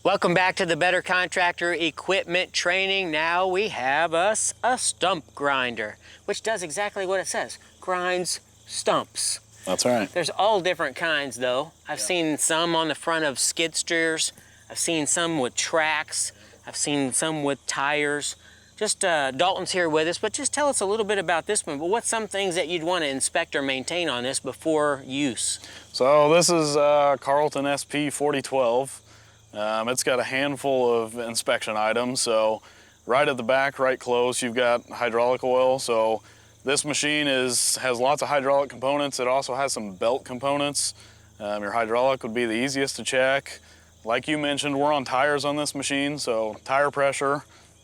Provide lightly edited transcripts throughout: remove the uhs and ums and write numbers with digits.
Welcome back to the Better Contractor equipment training. Now we have us a stump grinder, which does exactly what it says, grinds stumps. That's right. There's all different kinds though. I've seen some on the front of skid steers. I've seen some with tracks. I've seen some with tires. Just Dalton's here with us, but just tell us a little bit about this one. But what's some things that you'd want to inspect or maintain on this before use? So this is Carlton SP 4012. It's got a handful of inspection items. So right at the back, right close, you've got hydraulic oil. So this machine has lots of hydraulic components. It also has some belt components. Your hydraulic would be the easiest to check. Like you mentioned, we're on tires on this machine, so tire pressure,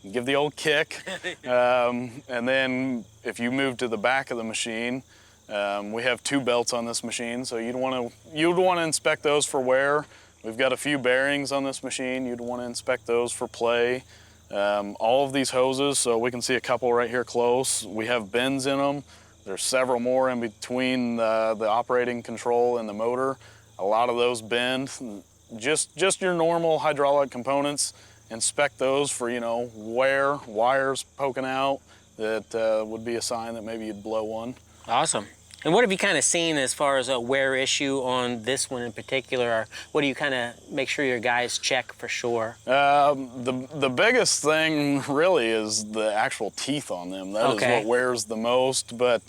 give the old kick. And then if you move to the back of the machine, we have two belts on this machine, so you'd want to inspect those for wear. We've got a few bearings on this machine. You'd want to inspect those for play. All of these hoses, so we can see a couple right here close. We have bends in them. There's several more in between the operating control and the motor. A lot of those bend. Just your normal hydraulic components. Inspect those for, wear, wires poking out. That would be a sign that maybe you'd blow one. Awesome. And what have you kind of seen as far as a wear issue on this one in particular? Or what do you kind of make sure your guys check for sure? The biggest thing really is the actual teeth on them. That is what wears the most, but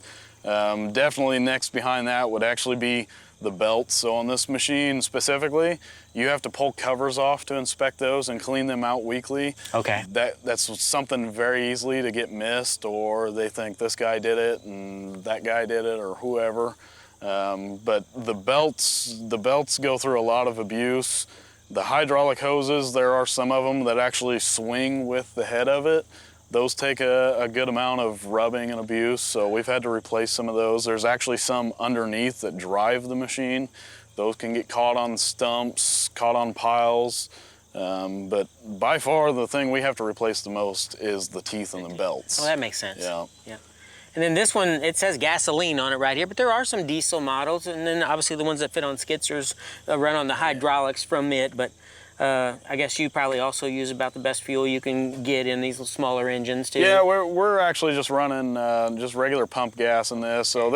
definitely next behind that would actually be the belts. So on this machine specifically, you have to pull covers off to inspect those and clean them out weekly. Okay. That's something very easily to get missed, or they think this guy did it and that guy did it or whoever. But the belts go through a lot of abuse. The hydraulic hoses, there are some of them that actually swing with the head of it. Those take a good amount of rubbing and abuse, so we've had to replace some of those. There's actually some underneath that drive the machine. Those can get caught on stumps, caught on piles, but by far the thing we have to replace the most is the teeth and the belts. Oh, that makes sense. Yeah. And then this one, it says gasoline on it right here, but there are some diesel models, and then obviously the ones that fit on skid steers run on the hydraulics from it, but I guess you probably also use about the best fuel you can get in these smaller engines too. Yeah, we're actually just running just regular pump gas in this. So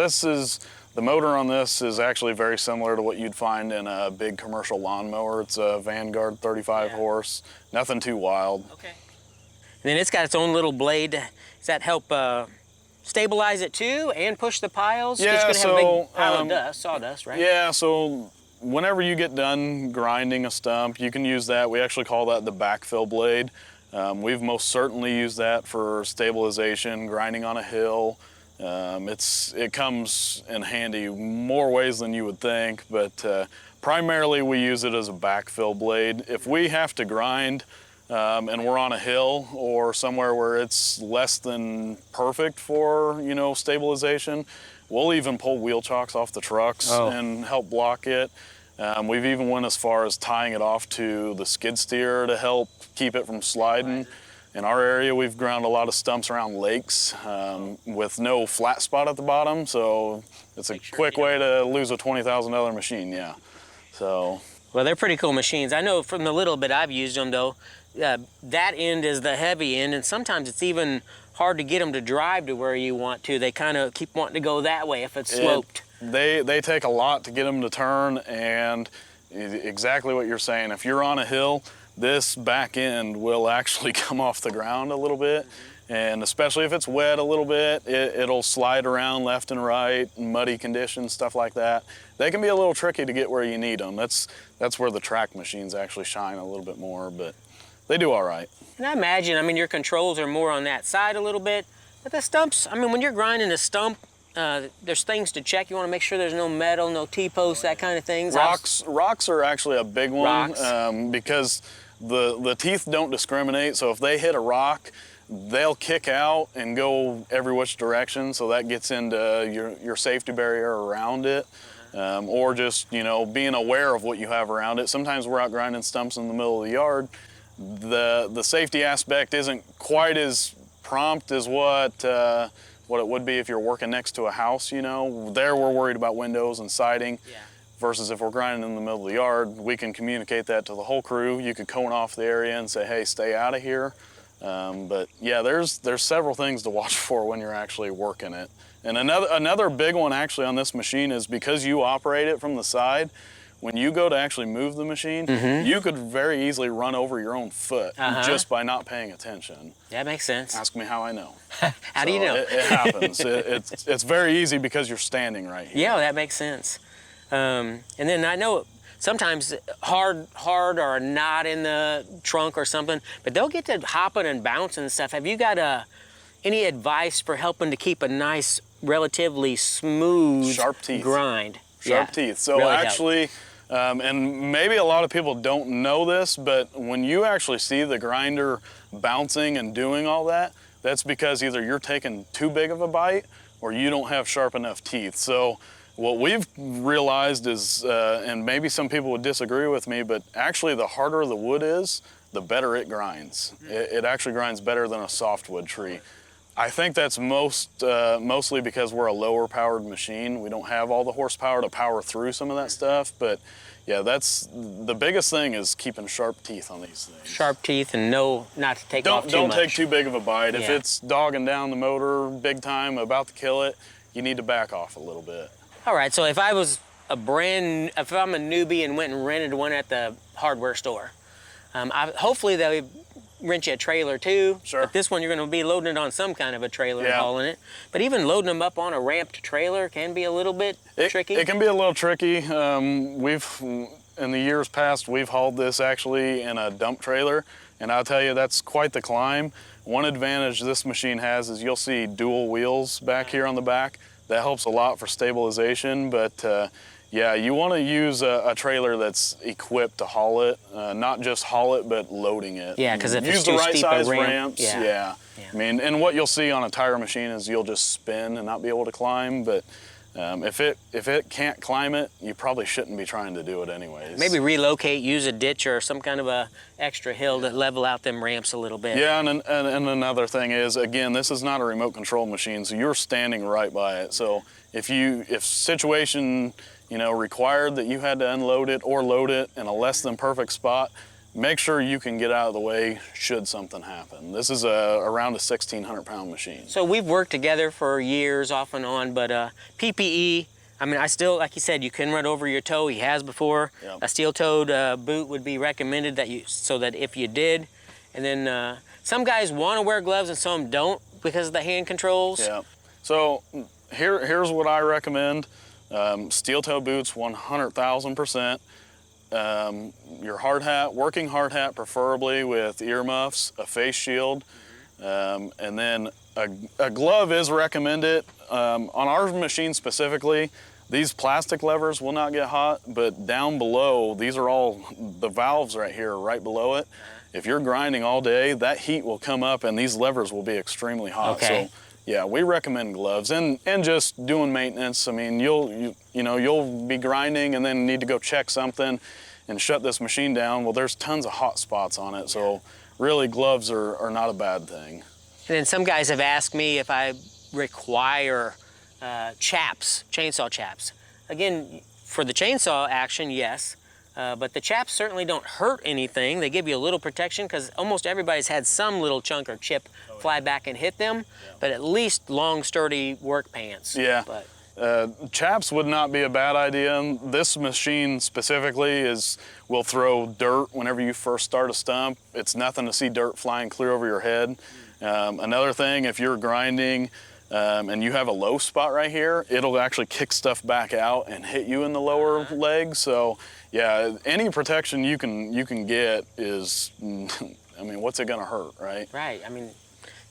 the motor on this is actually very similar to what you'd find in a big commercial lawnmower. It's a Vanguard 35 horse, nothing too wild. Okay. And then it's got its own little blade. Does that help stabilize it too and push the piles? Yeah, it's gonna have a big pile of sawdust, right? Yeah, so whenever you get done grinding a stump, you can use that. We actually call that the backfill blade. We've most certainly used that for stabilization, grinding on a hill. It comes in handy more ways than you would think, but primarily we use it as a backfill blade. If we have to grind and we're on a hill or somewhere where it's less than perfect for, stabilization, we'll even pull wheel chocks off the trucks and help block it. We've even went as far as tying it off to the skid steer to help keep it from sliding. In our area, we've ground a lot of stumps around lakes with no flat spot at the bottom, so it's a quick way to lose a $20,000 machine, yeah. So. Well, they're pretty cool machines. I know from the little bit I've used them, though, that end is the heavy end, and sometimes it's even hard to get them to drive to where you want to. They kind of keep wanting to go that way if it's sloped. They take a lot to get them to turn, and exactly what you're saying. If you're on a hill, this back end will actually come off the ground a little bit, and especially if it's wet a little bit, it'll slide around left and right, muddy conditions, stuff like that. They can be a little tricky to get where you need them. That's where the track machines actually shine a little bit more, but they do all right. And I imagine, your controls are more on that side a little bit, but the stumps, when you're grinding a stump, there's things to check. You want to make sure there's no metal, no T-posts, that kind of things. Rocks are actually a big one because the teeth don't discriminate. So if they hit a rock, they'll kick out and go every which direction. So that gets into your safety barrier around it. Or just, being aware of what you have around it. Sometimes we're out grinding stumps in the middle of the yard. The safety aspect isn't quite as prompt as what it would be if you're working next to a house, There we're worried about windows and siding. Yeah. versus if we're grinding in the middle of the yard, we can communicate that to the whole crew. You could cone off the area and say, hey, stay out of here. But yeah, there's several things to watch for when you're actually working it. And another big one actually on this machine is because you operate it from the side, when you go to actually move the machine, you could very easily run over your own foot just by not paying attention. That makes sense. Ask me how I know. How do you know? It happens. It's very easy because you're standing right here. Yeah, that makes sense. And then I know sometimes hard or a knot in the trunk or something, but they'll get to hopping and bouncing and stuff. Have you got any advice for helping to keep a nice, relatively smooth Sharp teeth. grind? Sharp teeth. So really actually, and maybe a lot of people don't know this, but when you actually see the grinder bouncing and doing all that, that's because either you're taking too big of a bite or you don't have sharp enough teeth. So what we've realized is, and maybe some people would disagree with me, but actually the harder the wood is, the better it grinds. It actually grinds better than a softwood tree. I think that's mostly because we're a lower powered machine. We don't have all the horsepower to power through some of that stuff, but yeah, that's the biggest thing is keeping sharp teeth on these things. Sharp teeth and not to take off too much. Don't take too big of a bite. Yeah. If it's dogging down the motor big time, about to kill it, you need to back off a little bit. All right, so if I'm a newbie and went and rented one at the hardware store, hopefully they rent you a trailer too. Sure. But this one you're going to be loading it on some kind of a trailer and hauling it. But even loading them up on a ramped trailer can be a little bit tricky. It can be a little tricky. In the years past, we've hauled this actually in a dump trailer, and I'll tell you that's quite the climb. One advantage this machine has is you'll see dual wheels back here on the back. That helps a lot for stabilization, but yeah, you want to use a trailer that's equipped to haul it, not just haul it, but loading it. Yeah, because if it's use too the right steep size a ramp, ramps. Yeah. I mean, and what you'll see on a tire machine is you'll just spin and not be able to climb. But if it can't climb it, you probably shouldn't be trying to do it anyways. Maybe relocate, use a ditch or some kind of a extra hill to level out them ramps a little bit. Yeah, and another thing is, again, this is not a remote control machine, so you're standing right by it. So if situation required that you had to unload it or load it in a less than perfect spot, make sure you can get out of the way should something happen. This is around a 1,600-pound machine. So we've worked together for years off and on, but PPE, I mean, I still, like you said, you can run over your toe. He has before. Yep. A steel-toed boot would be recommended so that if you did. And then some guys want to wear gloves and some don't because of the hand controls. Yeah. So here's what I recommend. Steel-toe boots, 100,000%. Your hard hat, working hard hat preferably with earmuffs, a face shield, and then a glove is recommended. On our machine specifically, these plastic levers will not get hot, but down below, these are all the valves right here, right below it. If you're grinding all day, that heat will come up and these levers will be extremely hot. Okay. So yeah, we recommend gloves and just doing maintenance. I mean, you'll be grinding and then need to go check something and shut this machine down. Well, there's tons of hot spots on it, so really gloves are not a bad thing. And then some guys have asked me if I require chaps, chainsaw chaps. Again, for the chainsaw action, yes, but the chaps certainly don't hurt anything. They give you a little protection because almost everybody's had some little chunk or chip fly back and hit them, but at least long, sturdy work pants. Yeah. But chaps would not be a bad idea. This machine specifically will throw dirt whenever you first start a stump. It's nothing to see dirt flying clear over your head. Another thing, if you're grinding and you have a low spot right here, it'll actually kick stuff back out and hit you in the lower leg. So yeah, any protection you can get is, I mean, what's it gonna hurt, right? Right, I mean,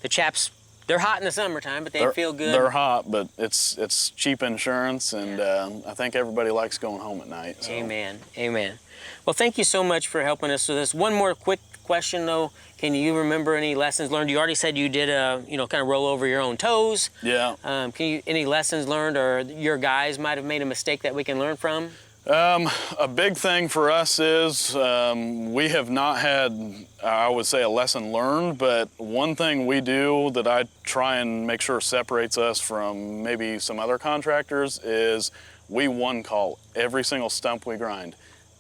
the chaps, they're hot in the summertime, but they feel good. They're hot, but it's cheap insurance, and I think everybody likes going home at night. So. Amen, amen. Well, thank you so much for helping us with this. One more quick question though, can you remember any lessons learned? You already said you did kind of roll over your own toes. Yeah. Any lessons learned or your guys might have made a mistake that we can learn from? A big thing for us is we have not had, I would say, a lesson learned, but one thing we do that I try and make sure separates us from maybe some other contractors is we one call every single stump we grind.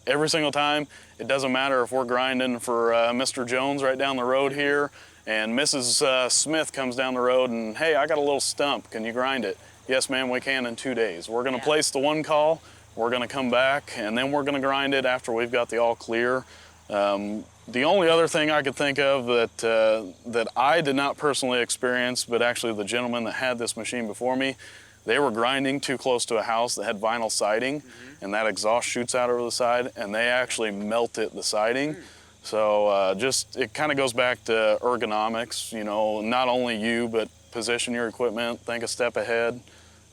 Every single time. It doesn't matter if we're grinding for Mr. Jones right down the road here, and Mrs. Smith comes down the road and, hey, I got a little stump, can you grind it? Yes, ma'am, we can in 2 days. We're gonna place the one call, we're gonna come back, and then we're gonna grind it after we've got the all clear. The only other thing I could think of that I did not personally experience, but actually the gentleman that had this machine before me, they were grinding too close to a house that had vinyl siding, and that exhaust shoots out over the side, and they actually melted the siding. So just, it kind of goes back to ergonomics, you know, not only you, but position your equipment, think a step ahead.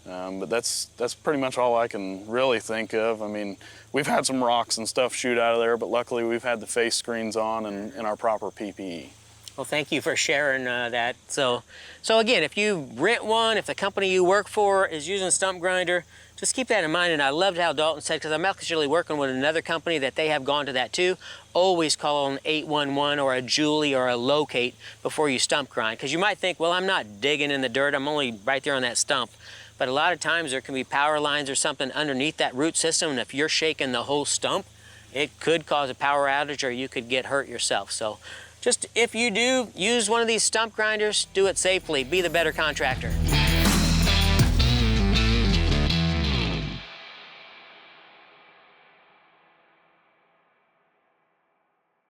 But that's pretty much all I can really think of. I mean, we've had some rocks and stuff shoot out of there, but luckily we've had the face screens on and our proper PPE. Well, thank you for sharing that. So again, if you rent one, if the company you work for is using stump grinder, just keep that in mind. And I loved how Dalton said, because I'm actually working with another company that they have gone to that too, always call an 811 or a Julie or a locate before you stump grind. Because you might think, well, I'm not digging in the dirt, I'm only right there on that stump. But a lot of times there can be power lines or something underneath that root system, and if you're shaking the whole stump, it could cause a power outage or you could get hurt yourself. So just if you do use one of these stump grinders, do it safely. Be the better contractor.